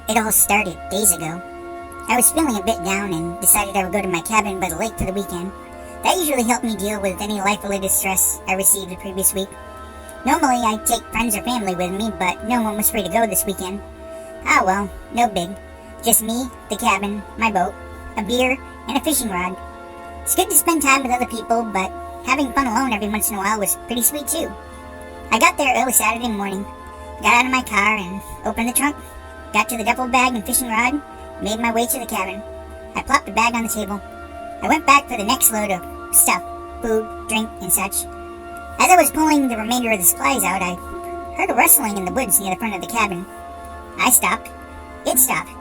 It all started days ago. I was feeling a bit down and decided I would go to my cabin by the lake for the weekend. That usually helped me deal with any life-related stress I received the previous week. Normally I'd take friends or family with me, but no one was free to go this weekend. Ah well, no big. Just me, the cabin, my boat, a beer, and a fishing rod. It's good to spend time with other people, but having fun alone every once in a while was pretty sweet too. I got there early Saturday morning, got out of my car and opened the trunk, got to the duffel bag and fishing rod, made my way to the cabin. I plopped the bag on the table. I went back for the next load of stuff, food, drink, and such. As I was pulling the remainder of the supplies out, I heard a rustling in the woods near the front of the cabin. I stopped. It stopped.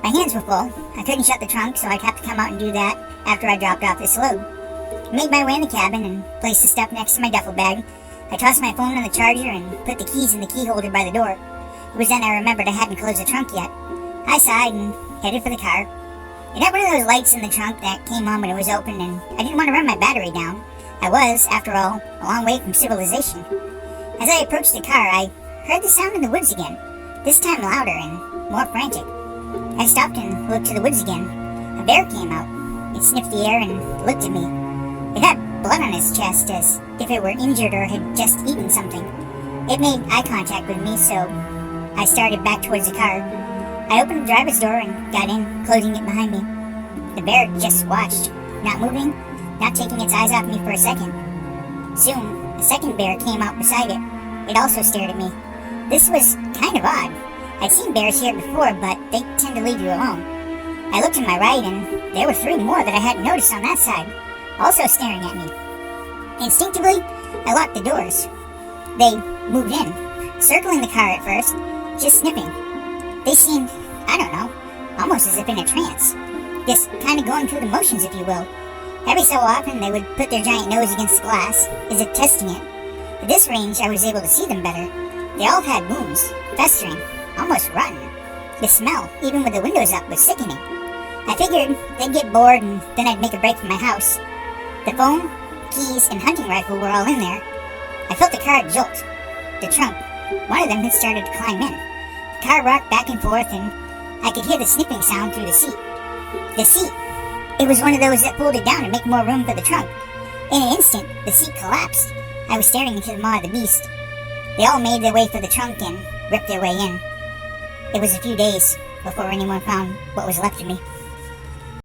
My hands were full. I couldn't shut the trunk, so I'd have to come out and do that after I dropped off this load. I made my way in the cabin and placed the stuff next to my duffel bag. I tossed my phone on the charger and put the keys in the key holder by the door. It was then I remembered I hadn't closed the trunk yet. I sighed and headed for the car. It had one of those lights in the trunk that came on when it was open, and I didn't want to run my battery down. I was, after all, a long way from civilization. As I approached the car, I heard the sound in the woods again, this time louder and more frantic. I stopped and looked to the woods again. A bear came out. It sniffed the air and looked at me. It had blood on its chest, as if it were injured or had just eaten something. It made eye contact with me, so I started back towards the car. I opened the driver's door and got in, closing it behind me. The bear just watched, not moving, not taking its eyes off me for a second. Soon, a second bear came out beside it. It also stared at me. This was kind of odd. I'd seen bears here before, but they tend to leave you alone. I looked to my right, and there were 3 more that I hadn't noticed on that side, also staring at me. Instinctively, I locked the doors. They moved in, circling the car at first, just sniffing. They seemed, I don't know, almost as if in a trance. Just kind of going through the motions, if you will. Every so often, they would put their giant nose against the glass, as if testing it. At this range, I was able to see them better. They all had wounds, festering, almost rotten. The smell, even with the windows up, was sickening. I figured they'd get bored and then I'd make a break for my house. The phone, keys, and hunting rifle were all in there. I felt the car jolt. The trunk, one of them had started to climb in. The car rocked back and forth, and I could hear the sniffing sound through the seat. The seat. It was one of those that folded down to make more room for the trunk. In an instant, the seat collapsed. I was staring into the maw of the beast. They all made their way for the trunk and ripped their way in. It was a few days before anyone found what was left of me.